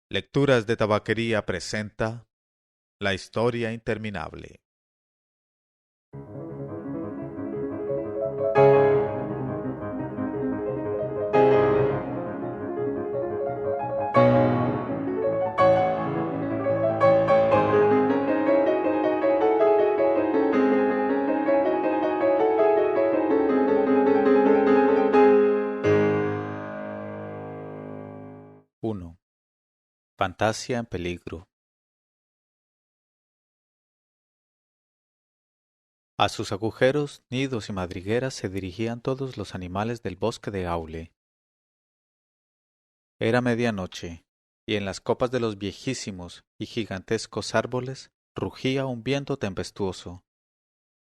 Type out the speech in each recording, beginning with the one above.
Lecturas de Tabaquería presenta La historia interminable. Uno. Fantasia en peligro. A sus agujeros, nidos y madrigueras se dirigían todos los animales del bosque de Aule. Era medianoche, y en las copas de los viejísimos y gigantescos árboles rugía un viento tempestuoso.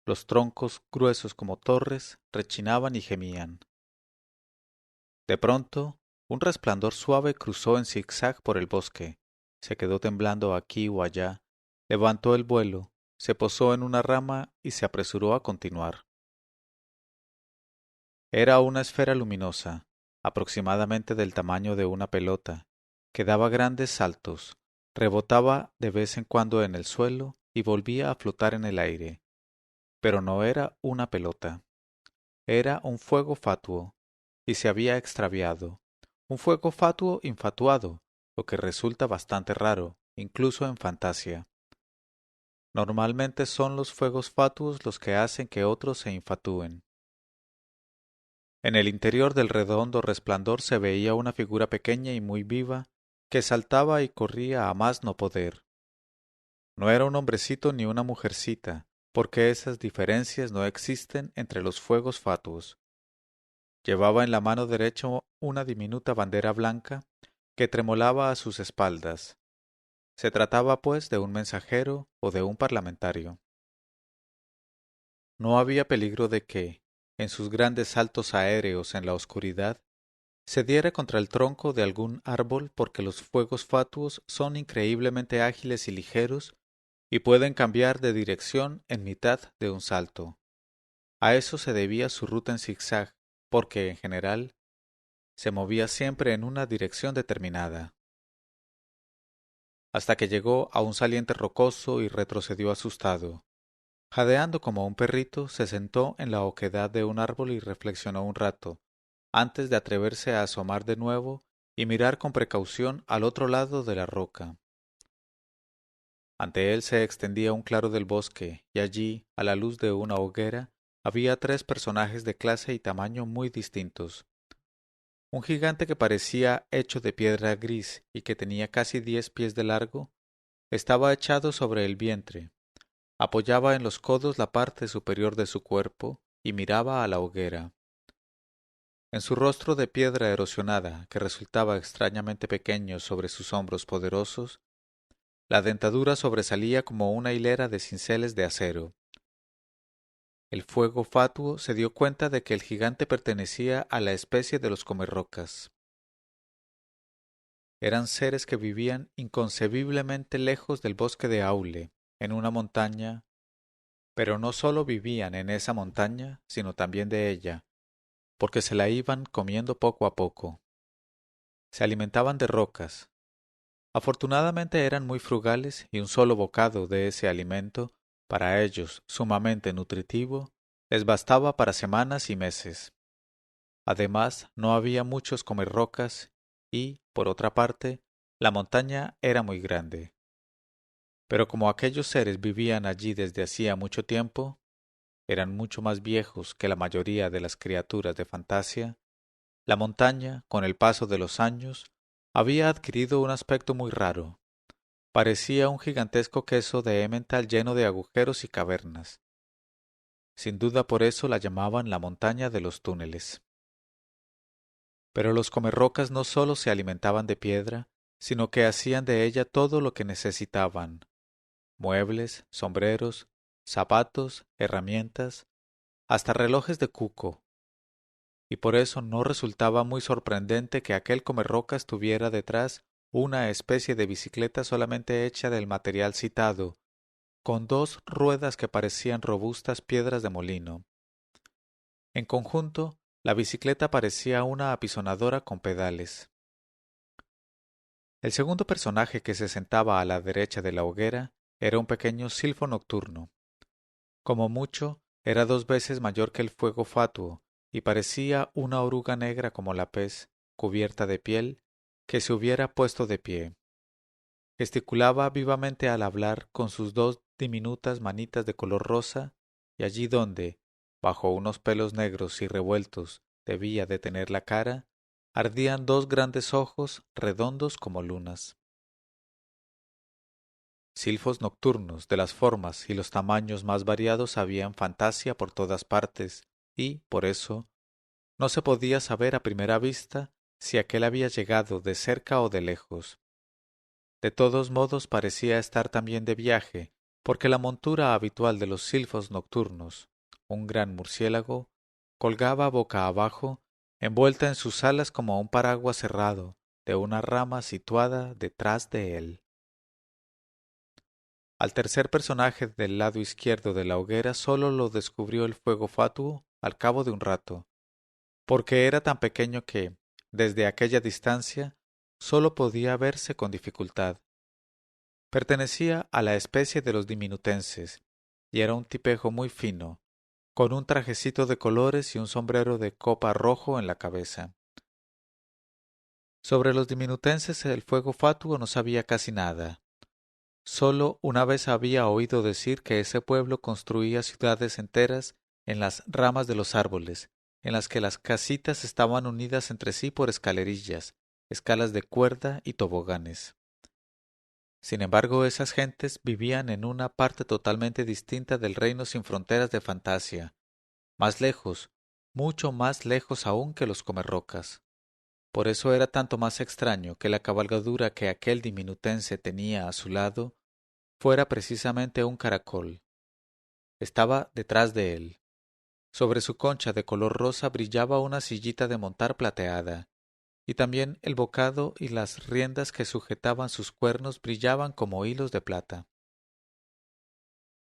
Los troncos, gruesos como torres, rechinaban y gemían. De pronto, un resplandor suave cruzó en zigzag por el bosque, se quedó temblando aquí o allá, levantó el vuelo, se posó en una rama y se apresuró a continuar. Era una esfera luminosa, aproximadamente del tamaño de una pelota, que daba grandes saltos, rebotaba de vez en cuando en el suelo y volvía a flotar en el aire. Pero no era una pelota, era un fuego fatuo, y se había extraviado. Un fuego fatuo infatuado, lo que resulta bastante raro, incluso en fantasía. Normalmente son los fuegos fatuos los que hacen que otros se infatúen. En el interior del redondo resplandor se veía una figura pequeña y muy viva, que saltaba y corría a más no poder. No era un hombrecito ni una mujercita, porque esas diferencias no existen entre los fuegos fatuos. Llevaba en la mano derecha una diminuta bandera blanca que tremolaba a sus espaldas. Se trataba, pues, de un mensajero o de un parlamentario. No había peligro de que, en sus grandes saltos aéreos en la oscuridad, se diera contra el tronco de algún árbol porque los fuegos fatuos son increíblemente ágiles y ligeros y pueden cambiar de dirección en mitad de un salto. A eso se debía su ruta en zigzag, porque, en general, se movía siempre en una dirección determinada, hasta que llegó a un saliente rocoso y retrocedió asustado. Jadeando como un perrito, se sentó en la oquedad de un árbol y reflexionó un rato, antes de atreverse a asomar de nuevo y mirar con precaución al otro lado de la roca. Ante él se extendía un claro del bosque, y allí, a la luz de una hoguera, había tres personajes de clase y tamaño muy distintos. Un gigante que parecía hecho de piedra gris y que tenía casi 10 pies de largo, estaba echado sobre el vientre, apoyaba en los codos la parte superior de su cuerpo y miraba a la hoguera. En su rostro de piedra erosionada, que resultaba extrañamente pequeño sobre sus hombros poderosos, la dentadura sobresalía como una hilera de cinceles de acero. El fuego fatuo se dio cuenta de que el gigante pertenecía a la especie de los comerrocas. Eran seres que vivían inconcebiblemente lejos del bosque de Aule, en una montaña, pero no sólo vivían en esa montaña, sino también de ella, porque se la iban comiendo poco a poco. Se alimentaban de rocas. Afortunadamente eran muy frugales y un solo bocado de ese alimento, para ellos sumamente nutritivo, les bastaba para semanas y meses. Además, no había muchos comerrocas y, por otra parte, la montaña era muy grande. Pero como aquellos seres vivían allí desde hacía mucho tiempo, eran mucho más viejos que la mayoría de las criaturas de fantasía, la montaña, con el paso de los años, había adquirido un aspecto muy raro. Parecía un gigantesco queso de Emmental lleno de agujeros y cavernas. Sin duda por eso la llamaban la montaña de los túneles. Pero los comerrocas no sólo se alimentaban de piedra, sino que hacían de ella todo lo que necesitaban: muebles, sombreros, zapatos, herramientas, hasta relojes de cuco. Y por eso no resultaba muy sorprendente que aquel comerrocas tuviera detrás una especie de bicicleta solamente hecha del material citado, con dos ruedas que parecían robustas piedras de molino. En conjunto, la bicicleta parecía una apisonadora con pedales. El segundo personaje que se sentaba a la derecha de la hoguera era un pequeño silfo nocturno. Como mucho, era 2 veces mayor que el fuego fatuo, y parecía una oruga negra como la pez, cubierta de piel, que se hubiera puesto de pie. Gesticulaba vivamente al hablar con sus 2 diminutas manitas de color rosa, y allí donde, bajo unos pelos negros y revueltos, debía de tener la cara, ardían 2 grandes ojos redondos como lunas. Silfos nocturnos de las formas y los tamaños más variados había en Fantasia por todas partes, y, por eso, no se podía saber a primera vista si aquel había llegado de cerca o de lejos. De todos modos parecía estar también de viaje, porque la montura habitual de los silfos nocturnos, un gran murciélago, colgaba boca abajo, envuelta en sus alas como un paraguas cerrado, de una rama situada detrás de él. Al tercer personaje del lado izquierdo de la hoguera sólo lo descubrió el fuego fatuo al cabo de un rato, porque era tan pequeño que, desde aquella distancia, sólo podía verse con dificultad. Pertenecía a la especie de los diminutenses, y era un tipejo muy fino, con un trajecito de colores y un sombrero de copa rojo en la cabeza. Sobre los diminutenses el fuego fatuo no sabía casi nada. Sólo una vez había oído decir que ese pueblo construía ciudades enteras en las ramas de los árboles, en las que las casitas estaban unidas entre sí por escalerillas, escalas de cuerda y toboganes. Sin embargo, esas gentes vivían en una parte totalmente distinta del reino sin fronteras de Fantasia, más lejos, mucho más lejos aún que los comerrocas. Por eso era tanto más extraño que la cabalgadura que aquel diminutense tenía a su lado fuera precisamente un caracol. Estaba detrás de él. Sobre su concha de color rosa brillaba una sillita de montar plateada, y también el bocado y las riendas que sujetaban sus cuernos brillaban como hilos de plata.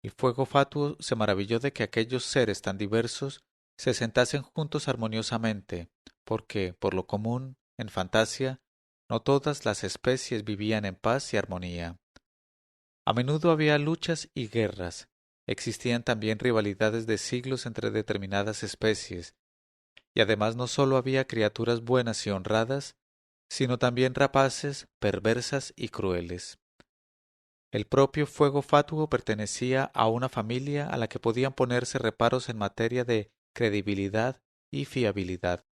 El fuego fatuo se maravilló de que aquellos seres tan diversos se sentasen juntos armoniosamente, porque, por lo común, en Fantasia, no todas las especies vivían en paz y armonía. A menudo había luchas y guerras, existían también rivalidades de siglos entre determinadas especies, y además no sólo había criaturas buenas y honradas, sino también rapaces, perversas y crueles. El propio fuego fatuo pertenecía a una familia a la que podían ponerse reparos en materia de credibilidad y fiabilidad.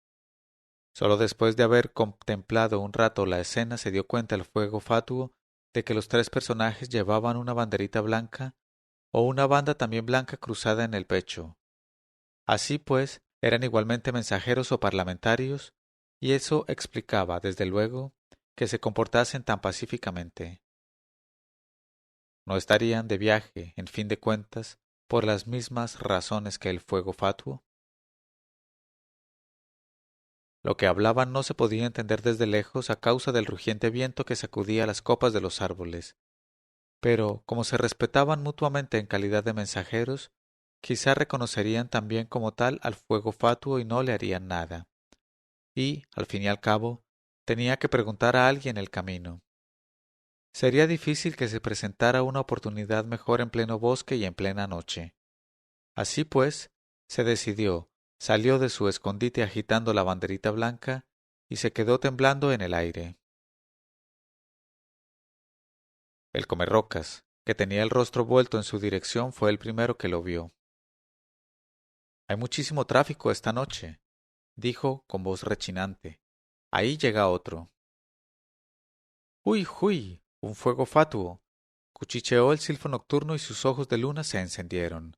Sólo después de haber contemplado un rato la escena se dio cuenta el fuego fatuo de que los 3 personajes llevaban una banderita blanca o una banda también blanca cruzada en el pecho. Así pues, eran igualmente mensajeros o parlamentarios, y eso explicaba, desde luego, que se comportasen tan pacíficamente. No estarían de viaje, en fin de cuentas, por las mismas razones que el fuego fatuo. Lo que hablaban no se podía entender desde lejos a causa del rugiente viento que sacudía las copas de los árboles, pero como se respetaban mutuamente en calidad de mensajeros, quizá reconocerían también como tal al fuego fatuo y no le harían nada. Y, al fin y al cabo, tenía que preguntar a alguien el camino. Sería difícil que se presentara una oportunidad mejor en pleno bosque y en plena noche. Así pues, se decidió, salió de su escondite agitando la banderita blanca y se quedó temblando en el aire. El comerrocas, que tenía el rostro vuelto en su dirección, fue el primero que lo vio. Hay muchísimo tráfico esta noche, dijo con voz rechinante. Ahí llega otro. ¡Uy, huy! Un fuego fatuo. Cuchicheó el silfo nocturno y sus ojos de luna se encendieron.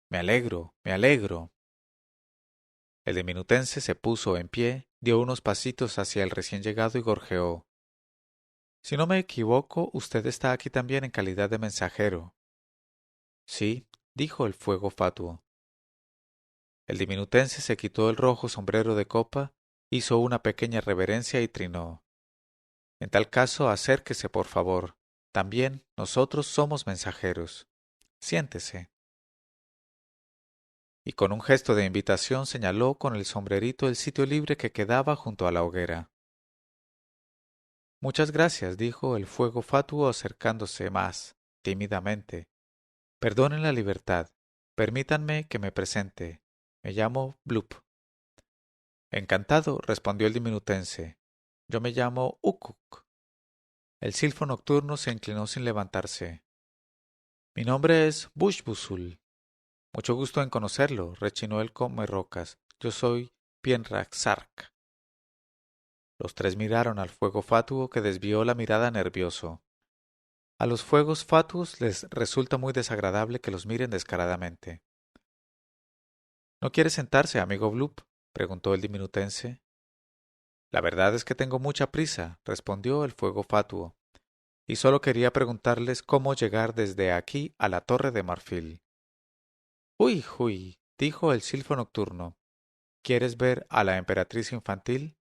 Me alegro, me alegro. El diminutense se puso en pie, dio unos pasitos hacia el recién llegado y gorjeó. Si no me equivoco, usted está aquí también en calidad de mensajero. Sí, dijo el fuego fatuo. El diminutense se quitó el rojo sombrero de copa, hizo una pequeña reverencia y trinó. En tal caso, acérquese, por favor. También nosotros somos mensajeros. Siéntese. Y con un gesto de invitación señaló con el sombrerito el sitio libre que quedaba junto a la hoguera. Muchas gracias, dijo el fuego fatuo acercándose más, tímidamente. Perdonen la libertad. Permítanme que me presente. Me llamo Bloop. Encantado, respondió el diminutense. Yo me llamo Ukuk. El silfo nocturno se inclinó sin levantarse. Mi nombre es Bushbusul. Mucho gusto en conocerlo, rechinó el comerrocas. Yo soy Pienraxark. Los tres miraron al fuego fatuo que desvió la mirada nervioso. A los fuegos fatuos les resulta muy desagradable que los miren descaradamente. ¿No quiere sentarse, amigo Bloop? Preguntó el diminutense. La verdad es que tengo mucha prisa, respondió el fuego fatuo, y solo quería preguntarles cómo llegar desde aquí a la Torre de Marfil. Uy, uy, dijo el silfo nocturno. ¿Quieres ver a la emperatriz infantil?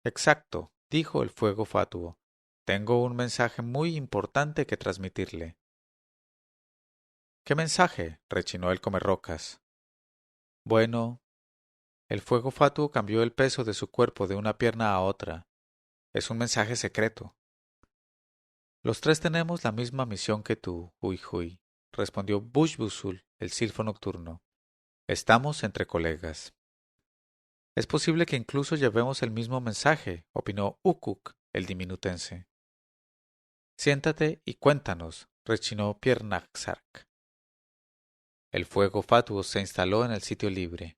Exacto, dijo el fuego fatuo. Tengo un mensaje muy importante que transmitirle. ¿Qué mensaje? Rechinó el comerrocas. Bueno, el fuego fatuo cambió el peso de su cuerpo de una pierna a otra. Es un mensaje secreto. Los tres tenemos la misma misión que tú, Huy Huy, respondió Bushbusul, el silfo nocturno. Estamos entre colegas. Es posible que incluso llevemos el mismo mensaje, opinó Ukuk, el diminutense. Siéntate y cuéntanos, rechinó Piernaxark. El fuego fatuo se instaló en el sitio libre.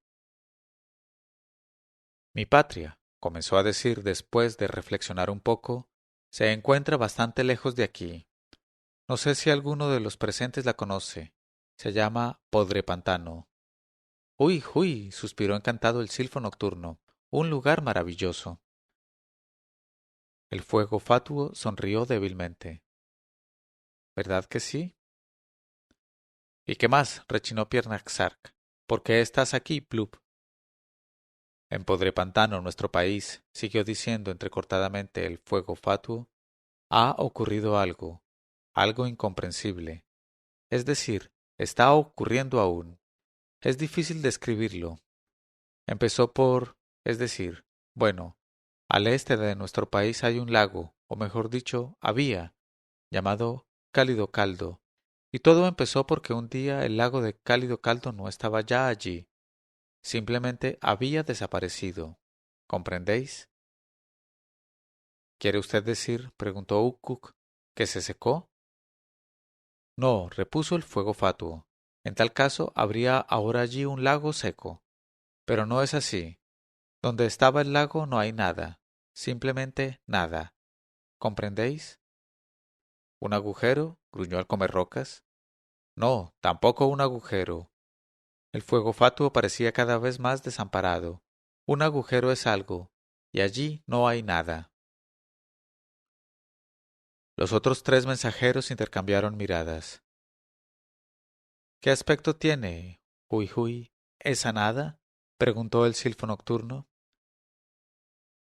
Mi patria, comenzó a decir después de reflexionar un poco, se encuentra bastante lejos de aquí. No sé si alguno de los presentes la conoce. Se llama Podrepantano. Uy, uy, suspiró encantado el silfo nocturno. Un lugar maravilloso. El fuego fatuo sonrió débilmente. ¿Verdad que sí? ¿Y qué más? Rechinó Piernaxark. ¿Por qué estás aquí, Plup? En Podrepantano, nuestro país, siguió diciendo entrecortadamente el fuego fatuo, ha ocurrido algo, algo incomprensible. Es decir, está ocurriendo aún. Es difícil describirlo. Empezó es decir, bueno, al este de nuestro país hay un lago, o mejor dicho, había, llamado Cálido Caldo, y todo empezó porque un día el lago de Cálido Caldo no estaba ya allí, simplemente había desaparecido. ¿Comprendéis? ¿Quiere usted decir, preguntó Ukuk, que se secó? No, repuso el fuego fatuo. En tal caso habría ahora allí un lago seco. Pero no es así. Donde estaba el lago no hay nada, simplemente nada. ¿Comprendéis? ¿Un agujero? Gruñó el comerrocas. No, tampoco un agujero. El fuego fatuo parecía cada vez más desamparado. Un agujero es algo, y allí no hay nada. Los otros tres mensajeros intercambiaron miradas. ¿Qué aspecto tiene, Huy Huy, esa nada? Preguntó el silfo nocturno.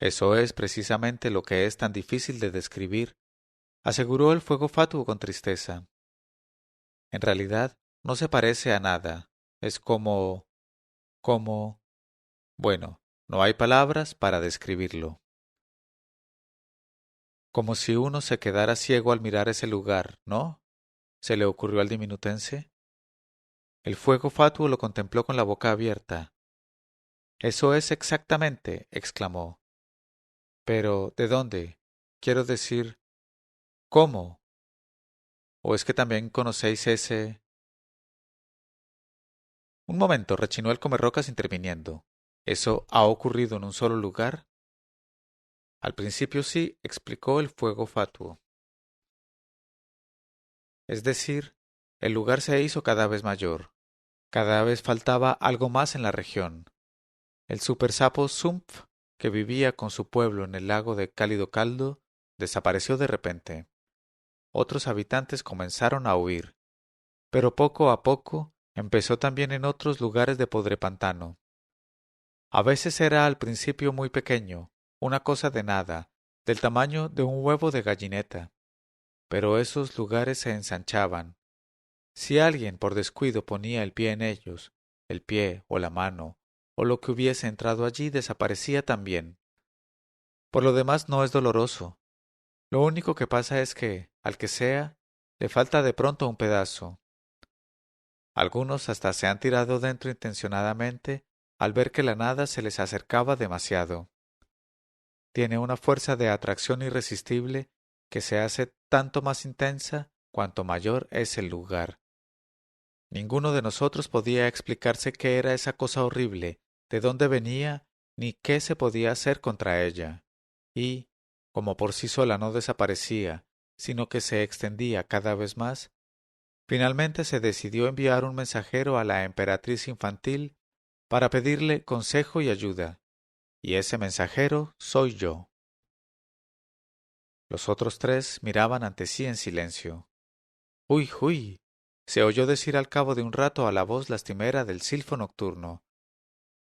Eso es precisamente lo que es tan difícil de describir, aseguró el fuego fatuo con tristeza. En realidad, no se parece a nada. Es como... Bueno, no hay palabras para describirlo. Como si uno se quedara ciego al mirar ese lugar, ¿no? ¿Se le ocurrió al diminutense? El fuego fatuo lo contempló con la boca abierta. Eso es exactamente, exclamó. Pero, ¿de dónde? Quiero decir, ¿cómo? ¿O es que también conocéis ese... Un momento, rechinó el comerrocas interviniendo. ¿Eso ha ocurrido en un solo lugar? Al principio sí, explicó el fuego fatuo. Es decir, el lugar se hizo cada vez mayor. Cada vez faltaba algo más en la región. El supersapo Sumpf, que vivía con su pueblo en el lago de Cálido Caldo, desapareció de repente. Otros habitantes comenzaron a huir, pero poco a poco empezó también en otros lugares de Podrepantano. A veces era al principio muy pequeño, una cosa de nada, del tamaño de un huevo de gallineta. Pero esos lugares se ensanchaban. Si alguien por descuido ponía el pie en ellos, el pie o la mano, o lo que hubiese entrado allí desaparecía también. Por lo demás no es doloroso. Lo único que pasa es que, al que sea, le falta de pronto un pedazo. Algunos hasta se han tirado dentro intencionadamente al ver que la nada se les acercaba demasiado. Tiene una fuerza de atracción irresistible que se hace tanto más intensa cuanto mayor es el lugar. Ninguno de nosotros podía explicarse qué era esa cosa horrible, de dónde venía, ni qué se podía hacer contra ella. Y, como por sí sola no desaparecía, sino que se extendía cada vez más, finalmente se decidió enviar un mensajero a la emperatriz infantil para pedirle consejo y ayuda, y ese mensajero soy yo. Los otros tres miraban ante sí en silencio. ¡Uy, huy! Se oyó decir al cabo de un rato a la voz lastimera del silfo nocturno.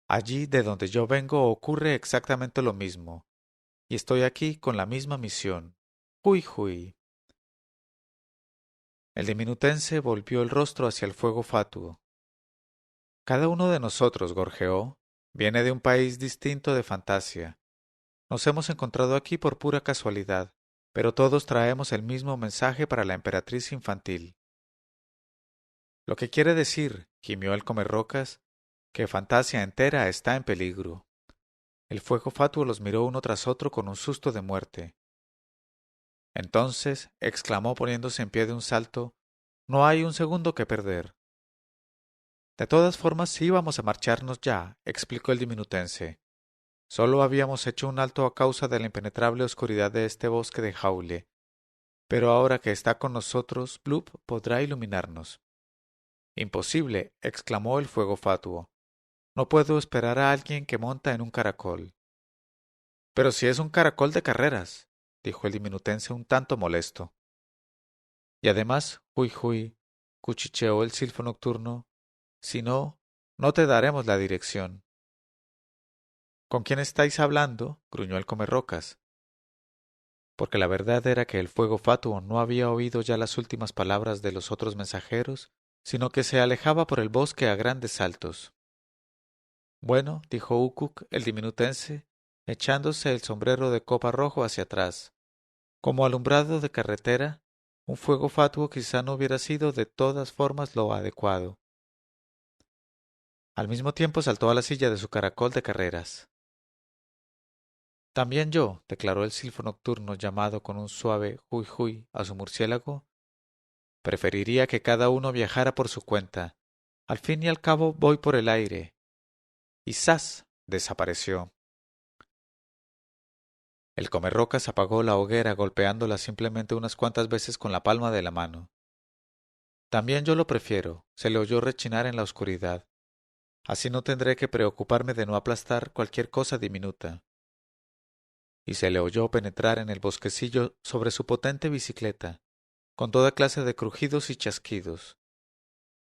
Allí de donde yo vengo ocurre exactamente lo mismo, y estoy aquí con la misma misión. ¡Huy, huy! El diminutense volvió el rostro hacia el fuego fatuo. Cada uno de nosotros, gorjeó, viene de un país distinto de fantasía. Nos hemos encontrado aquí por pura casualidad, pero todos traemos el mismo mensaje para la emperatriz infantil. Lo que quiere decir, gimió el comerrocas, que Fantasia entera está en peligro. El fuego fatuo los miró uno tras otro con un susto de muerte. Entonces exclamó poniéndose en pie de un salto, no hay un segundo que perder. De todas formas sí íbamos a marcharnos ya, explicó el diminutense. Solo habíamos hecho un alto a causa de la impenetrable oscuridad de este bosque de Jaule, pero ahora que está con nosotros, Bloop podrá iluminarnos. Imposible, exclamó el fuego fatuo. No puedo esperar a alguien que monta en un caracol. Pero si es un caracol de carreras, dijo el diminutense un tanto molesto. Y además, huy, huy, cuchicheó el silfo nocturno, si no, no te daremos la dirección. ¿Con quién estáis hablando? Gruñó el comerrocas. Porque la verdad era que el fuego fatuo no había oído ya las últimas palabras de los otros mensajeros, sino que se alejaba por el bosque a grandes saltos. Bueno, dijo Ukuk, el diminutense, echándose el sombrero de copa rojo hacia atrás. Como alumbrado de carretera, un fuego fatuo quizá no hubiera sido de todas formas lo adecuado. Al mismo tiempo saltó a la silla de su caracol de carreras. También yo, declaró el silfo nocturno llamado con un suave huy huy a su murciélago, preferiría que cada uno viajara por su cuenta. Al fin y al cabo voy por el aire. Y ¡zas! Desapareció. El comerrocas apagó la hoguera golpeándola simplemente unas cuantas veces con la palma de la mano. También yo lo prefiero, se le oyó rechinar en la oscuridad. Así no tendré que preocuparme de no aplastar cualquier cosa diminuta. Y se le oyó penetrar en el bosquecillo sobre su potente bicicleta, con toda clase de crujidos y chasquidos.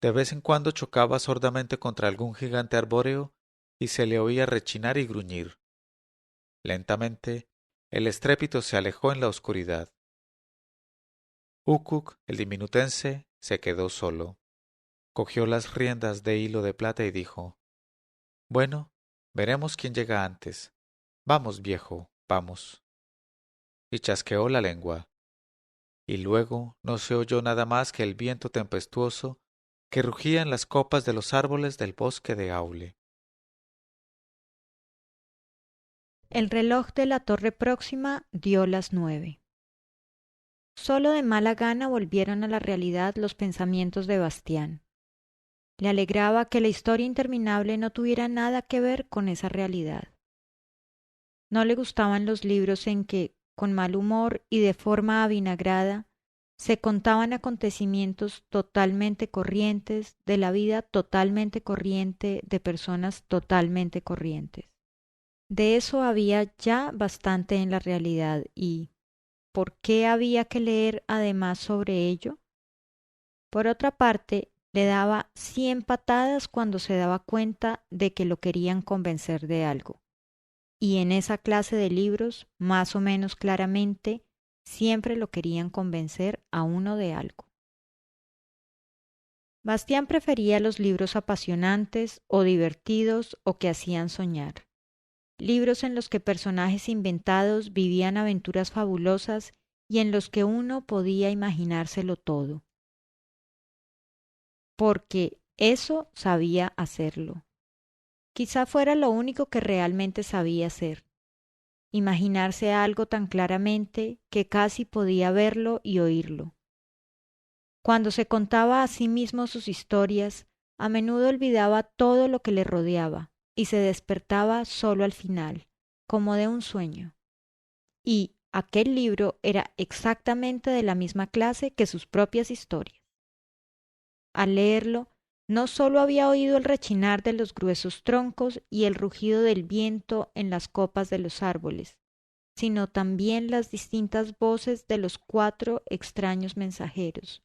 De vez en cuando chocaba sordamente contra algún gigante arbóreo y se le oía rechinar y gruñir. Lentamente, el estrépito se alejó en la oscuridad. Ukuk, el diminutense, se quedó solo. Cogió las riendas de hilo de plata y dijo: Bueno, veremos quién llega antes. Vamos, viejo, vamos. Y chasqueó la lengua. Y luego no se oyó nada más que el viento tempestuoso que rugía en las copas de los árboles del bosque de Aule. El reloj de la torre próxima dio las 9. Solo de mala gana volvieron a la realidad los pensamientos de Bastián. Le alegraba que la historia interminable no tuviera nada que ver con esa realidad. No le gustaban los libros en que, con mal humor y de forma avinagrada, se contaban acontecimientos totalmente corrientes de la vida totalmente corriente de personas totalmente corrientes. De eso había ya bastante en la realidad y ¿por qué había que leer además sobre ello? Por otra parte, le daba 100 patadas cuando se daba cuenta de que lo querían convencer de algo. Y en esa clase de libros, más o menos claramente, siempre lo querían convencer a uno de algo. Bastián prefería los libros apasionantes o divertidos o que hacían soñar. Libros en los que personajes inventados vivían aventuras fabulosas y en los que uno podía imaginárselo todo, porque eso sabía hacerlo. Quizá fuera lo único que realmente sabía hacer, imaginarse algo tan claramente que casi podía verlo y oírlo. Cuando se contaba a sí mismo sus historias, a menudo olvidaba todo lo que le rodeaba y se despertaba solo al final, como de un sueño. Y aquel libro era exactamente de la misma clase que sus propias historias. Al leerlo, no sólo había oído el rechinar de los gruesos troncos y el rugido del viento en las copas de los árboles, sino también las distintas voces de los 4 extraños mensajeros,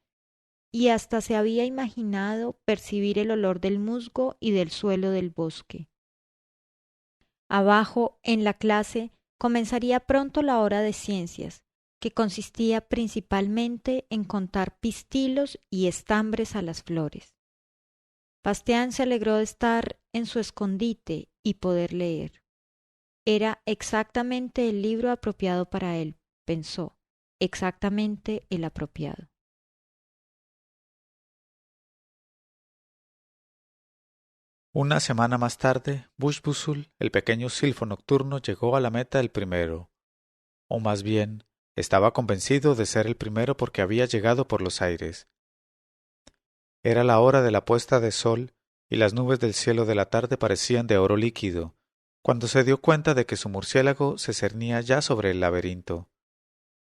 y hasta se había imaginado percibir el olor del musgo y del suelo del bosque. Abajo, en la clase, comenzaría pronto la hora de ciencias, que consistía principalmente en contar pistilos y estambres a las flores. Bastián se alegró de estar en su escondite y poder leer. Era exactamente el libro apropiado para él, pensó, exactamente el apropiado. Una semana más tarde, Bushbusul, el pequeño silfo nocturno, llegó a la meta el primero, o más bien, estaba convencido de ser el primero porque había llegado por los aires. Era la hora de la puesta de sol y las nubes del cielo de la tarde parecían de oro líquido, cuando se dio cuenta de que su murciélago se cernía ya sobre el laberinto.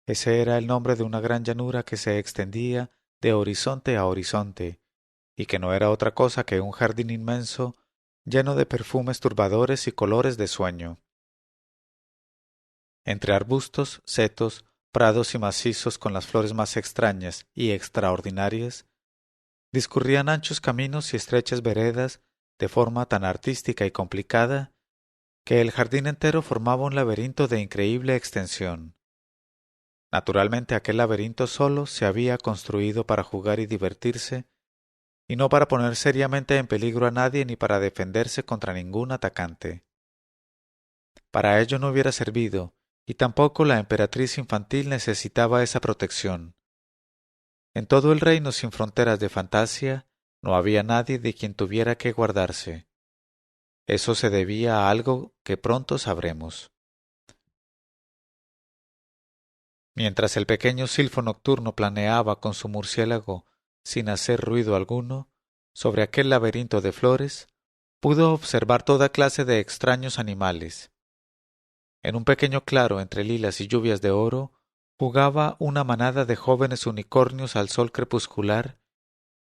Ese era el nombre de una gran llanura que se extendía de horizonte a horizonte, y que no era otra cosa que un jardín inmenso lleno de perfumes turbadores y colores de sueño. Entre arbustos, setos, prados y macizos con las flores más extrañas y extraordinarias, discurrían anchos caminos y estrechas veredas de forma tan artística y complicada que el jardín entero formaba un laberinto de increíble extensión. Naturalmente aquel laberinto solo se había construido para jugar y divertirse, y no para poner seriamente en peligro a nadie ni para defenderse contra ningún atacante. Para ello no hubiera servido, y tampoco la emperatriz infantil necesitaba esa protección. En todo el reino sin fronteras de Fantasia no había nadie de quien tuviera que guardarse. Eso se debía a algo que pronto sabremos. Mientras el pequeño silfo nocturno planeaba con su murciélago, sin hacer ruido alguno, sobre aquel laberinto de flores, pudo observar toda clase de extraños animales. En un pequeño claro entre lilas y lluvias de oro, jugaba una manada de jóvenes unicornios al sol crepuscular,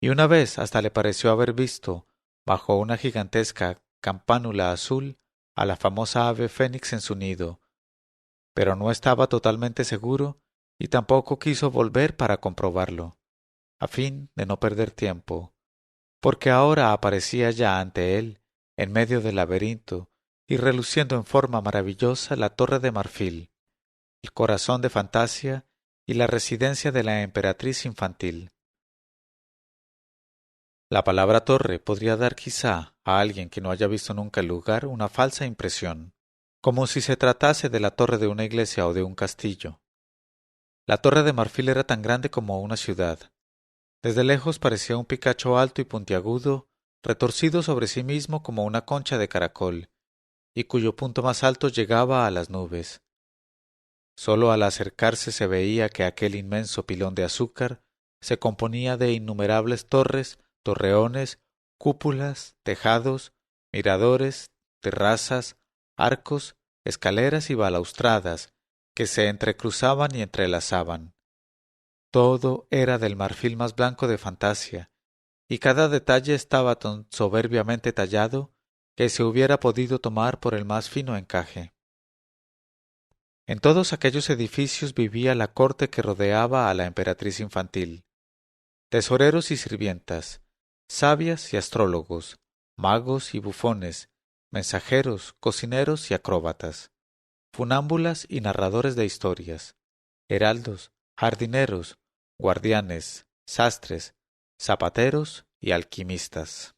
y una vez hasta le pareció haber visto, bajo una gigantesca campánula azul, a la famosa ave fénix en su nido, pero no estaba totalmente seguro y tampoco quiso volver para comprobarlo, a fin de no perder tiempo, porque ahora aparecía ya ante él, en medio del laberinto, y reluciendo en forma maravillosa la torre de marfil, el corazón de Fantasia y la residencia de la emperatriz infantil. La palabra torre podría dar quizá a alguien que no haya visto nunca el lugar una falsa impresión, como si se tratase de la torre de una iglesia o de un castillo. La torre de marfil era tan grande como una ciudad. Desde lejos parecía un picacho alto y puntiagudo, retorcido sobre sí mismo como una concha de caracol, y cuyo punto más alto llegaba a las nubes. Sólo al acercarse se veía que aquel inmenso pilón de azúcar se componía de innumerables torres, torreones, cúpulas, tejados, miradores, terrazas, arcos, escaleras y balaustradas que se entrecruzaban y entrelazaban. Todo era del marfil más blanco de Fantasia, y cada detalle estaba tan soberbiamente tallado que se hubiera podido tomar por el más fino encaje. En todos aquellos edificios vivía la corte que rodeaba a la emperatriz infantil. Tesoreros y sirvientas, sabias y astrólogos, magos y bufones, mensajeros, cocineros y acróbatas, funámbulas y narradores de historias, heraldos, jardineros, guardianes, sastres, zapateros y alquimistas.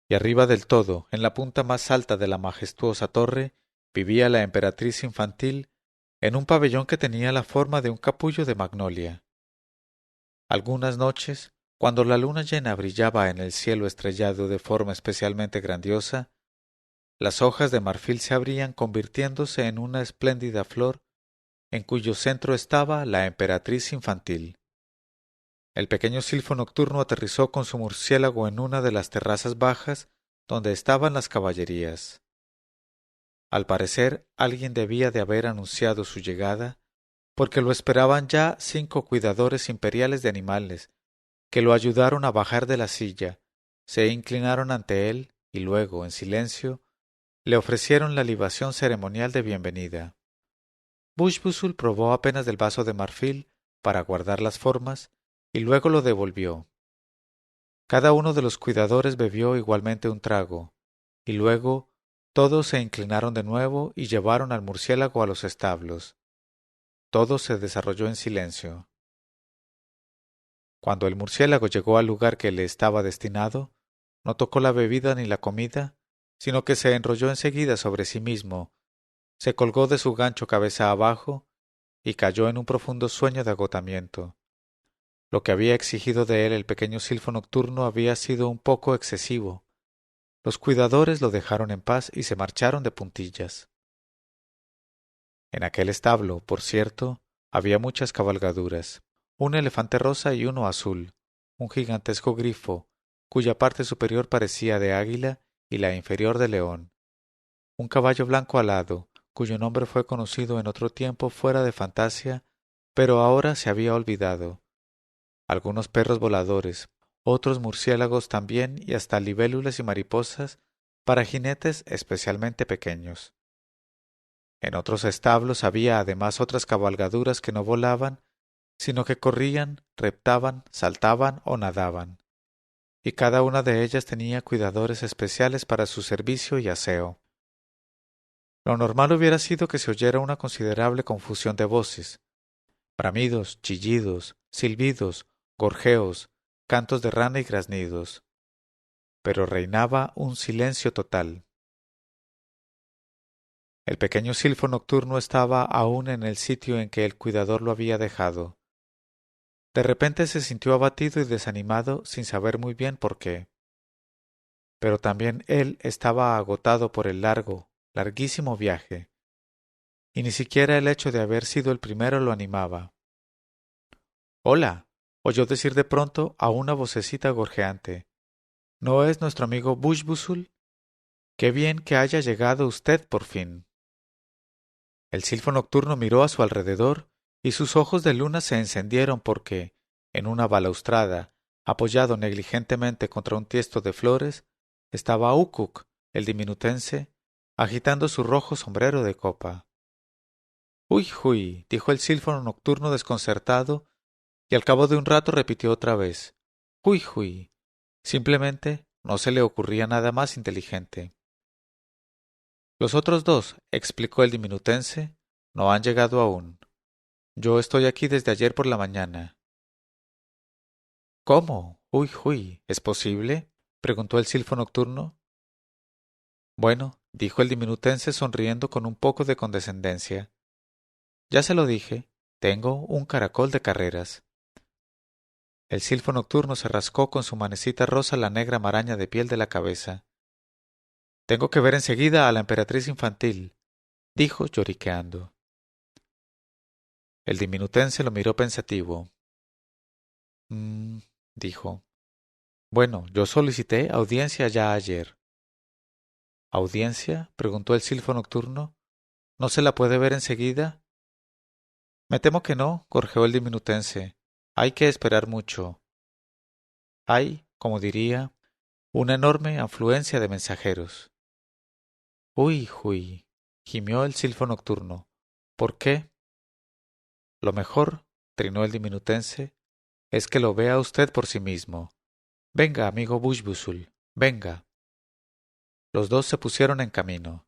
Y arriba del todo, en la punta más alta de la majestuosa torre, vivía la emperatriz infantil en un pabellón que tenía la forma de un capullo de magnolia. Algunas noches, cuando la luna llena brillaba en el cielo estrellado de forma especialmente grandiosa, las hojas de marfil se abrían convirtiéndose en una espléndida flor en cuyo centro estaba la emperatriz infantil. El pequeño silfo nocturno aterrizó con su murciélago en una de las terrazas bajas donde estaban las caballerías. Al parecer, alguien debía de haber anunciado su llegada, porque lo esperaban ya 5 cuidadores imperiales de animales, que lo ayudaron a bajar de la silla, se inclinaron ante él y luego, en silencio, le ofrecieron la libación ceremonial de bienvenida. Bushbusul probó apenas del vaso de marfil para guardar las formas y luego lo devolvió. Cada uno de los cuidadores bebió igualmente un trago, y luego todos se inclinaron de nuevo y llevaron al murciélago a los establos. Todo se desarrolló en silencio. Cuando el murciélago llegó al lugar que le estaba destinado, no tocó la bebida ni la comida, sino que se enrolló enseguida sobre sí mismo, se colgó de su gancho cabeza abajo y cayó en un profundo sueño de agotamiento. Lo que había exigido de él el pequeño silfo nocturno había sido un poco excesivo. Los cuidadores lo dejaron en paz y se marcharon de puntillas. En aquel establo, por cierto, había muchas cabalgaduras, un elefante rosa y uno azul, un gigantesco grifo, cuya parte superior parecía de águila y la inferior de león, un caballo blanco alado, cuyo nombre fue conocido en otro tiempo fuera de Fantasia, pero ahora se había olvidado, algunos perros voladores, otros murciélagos también y hasta libélulas y mariposas para jinetes especialmente pequeños. En otros establos había además otras cabalgaduras que no volaban, sino que corrían, reptaban, saltaban o nadaban, y cada una de ellas tenía cuidadores especiales para su servicio y aseo. Lo normal hubiera sido que se oyera una considerable confusión de voces, bramidos, chillidos, silbidos, gorjeos, cantos de rana y graznidos, pero reinaba un silencio total. El pequeño silfo nocturno estaba aún en el sitio en que el cuidador lo había dejado. De repente se sintió abatido y desanimado sin saber muy bien por qué. Pero también él estaba agotado por el larguísimo viaje, y ni siquiera el hecho de haber sido el primero lo animaba. «Hola», oyó decir de pronto a una vocecita gorjeante. «¿No es nuestro amigo Bushbusul? ¡Qué bien que haya llegado usted por fin!». El silfo nocturno miró a su alrededor y sus ojos de luna se encendieron porque, en una balaustrada, apoyado negligentemente contra un tiesto de flores, estaba Ukuk, el diminutense, agitando su rojo sombrero de copa. «Uy, huy», dijo el silfo nocturno desconcertado, y al cabo de un rato repitió otra vez. «Uy, huy». Simplemente no se le ocurría nada más inteligente. «Los otros dos», explicó el diminutense, «no han llegado aún. Yo estoy aquí desde ayer por la mañana». «¿Cómo? Uy, huy, ¿es posible?», preguntó el silfo nocturno. «Bueno», dijo el diminutense sonriendo con un poco de condescendencia. «Ya se lo dije, tengo un caracol de carreras». El silfo nocturno se rascó con su manecita rosa la negra maraña de piel de la cabeza. «Tengo que ver enseguida a la emperatriz infantil», dijo lloriqueando. El diminutense lo miró pensativo. Dijo. «Bueno, yo solicité audiencia ya ayer». «¿Audiencia?», preguntó el silfo nocturno. «¿No se la puede ver enseguida?» «Me temo que no», gorjeó el diminutense. «Hay que esperar mucho. Hay, como diría, una enorme afluencia de mensajeros». «Uy, huy», gimió el silfo nocturno. «¿Por qué?» «Lo mejor», trinó el diminutense, «es que lo vea usted por sí mismo. Venga, amigo Bushbusul, venga». Los dos se pusieron en camino.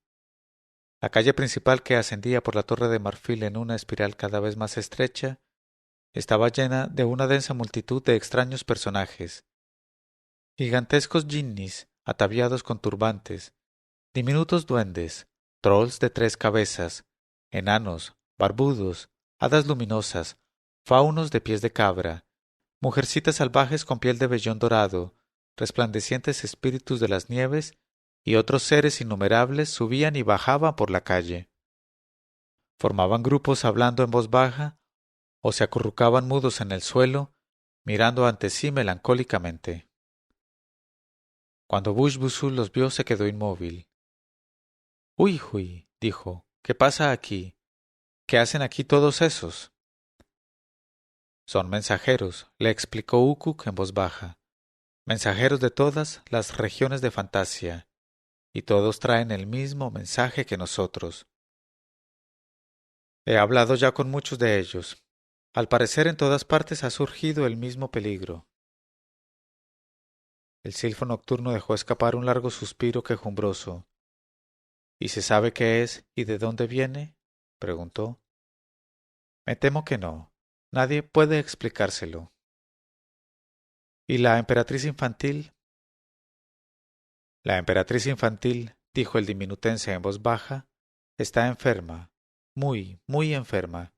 La calle principal que ascendía por la torre de marfil en una espiral cada vez más estrecha estaba llena de una densa multitud de extraños personajes. Gigantescos jinnis ataviados con turbantes, diminutos duendes, trolls de 3 cabezas, enanos, barbudos, hadas luminosas, faunos de pies de cabra, mujercitas salvajes con piel de vellón dorado, resplandecientes espíritus de las nieves y otros seres innumerables subían y bajaban por la calle. Formaban grupos hablando en voz baja o se acurrucaban mudos en el suelo, mirando ante sí melancólicamente. Cuando Bushbusul los vio se quedó inmóvil. «Uy, uy», dijo, «¿qué pasa aquí? ¿Qué hacen aquí todos esos?» «Son mensajeros», le explicó Ukuk en voz baja, «mensajeros de todas las regiones de Fantasia, y todos traen el mismo mensaje que nosotros. He hablado ya con muchos de ellos. Al parecer en todas partes ha surgido el mismo peligro». El silfo nocturno dejó escapar un largo suspiro quejumbroso. «¿Y se sabe qué es y de dónde viene?», preguntó. «Me temo que no. Nadie puede explicárselo». «¿Y la emperatriz infantil?» «La emperatriz infantil», dijo el diminutense en voz baja, «está enferma, muy, muy enferma.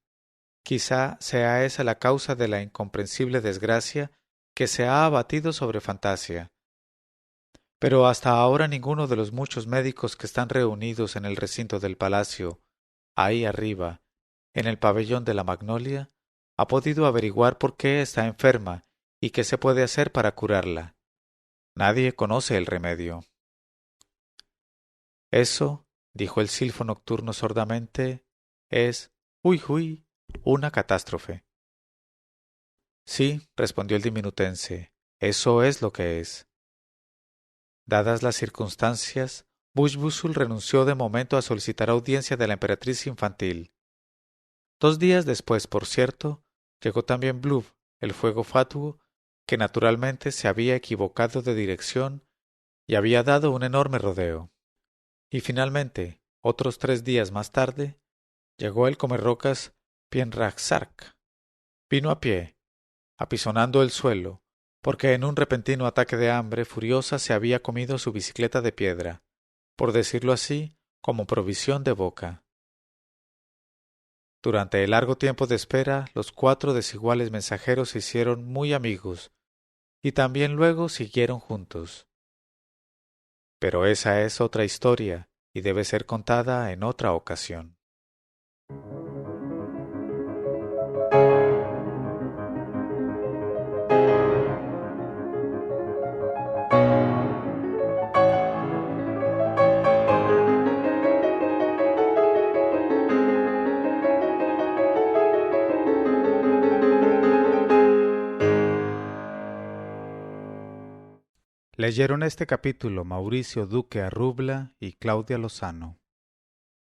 Quizá sea esa la causa de la incomprensible desgracia que se ha abatido sobre Fantasia. Pero hasta ahora ninguno de los muchos médicos que están reunidos en el recinto del palacio, ahí arriba, en el pabellón de la Magnolia, ha podido averiguar por qué está enferma y qué se puede hacer para curarla. Nadie conoce el remedio». «Eso», dijo el silfo nocturno sordamente, «es, uy, una catástrofe». «Sí», respondió el diminutense, «eso es lo que es». Dadas las circunstancias, Bushbusul renunció de momento a solicitar audiencia de la emperatriz infantil. 2 días después, por cierto, llegó también Blub, el fuego fatuo, que naturalmente se había equivocado de dirección y había dado un enorme rodeo. Y finalmente, otros 3 días más tarde, llegó el comerrocas Pienraxark. Vino a pie, apisonando el suelo, porque en un repentino ataque de hambre furiosa se había comido su bicicleta de piedra, por decirlo así, como provisión de boca. Durante el largo tiempo de espera, los 4 desiguales mensajeros se hicieron muy amigos, y también luego siguieron juntos. Pero esa es otra historia, y debe ser contada en otra ocasión. Leyeron este capítulo Mauricio Duque Arrubla y Claudia Lozano.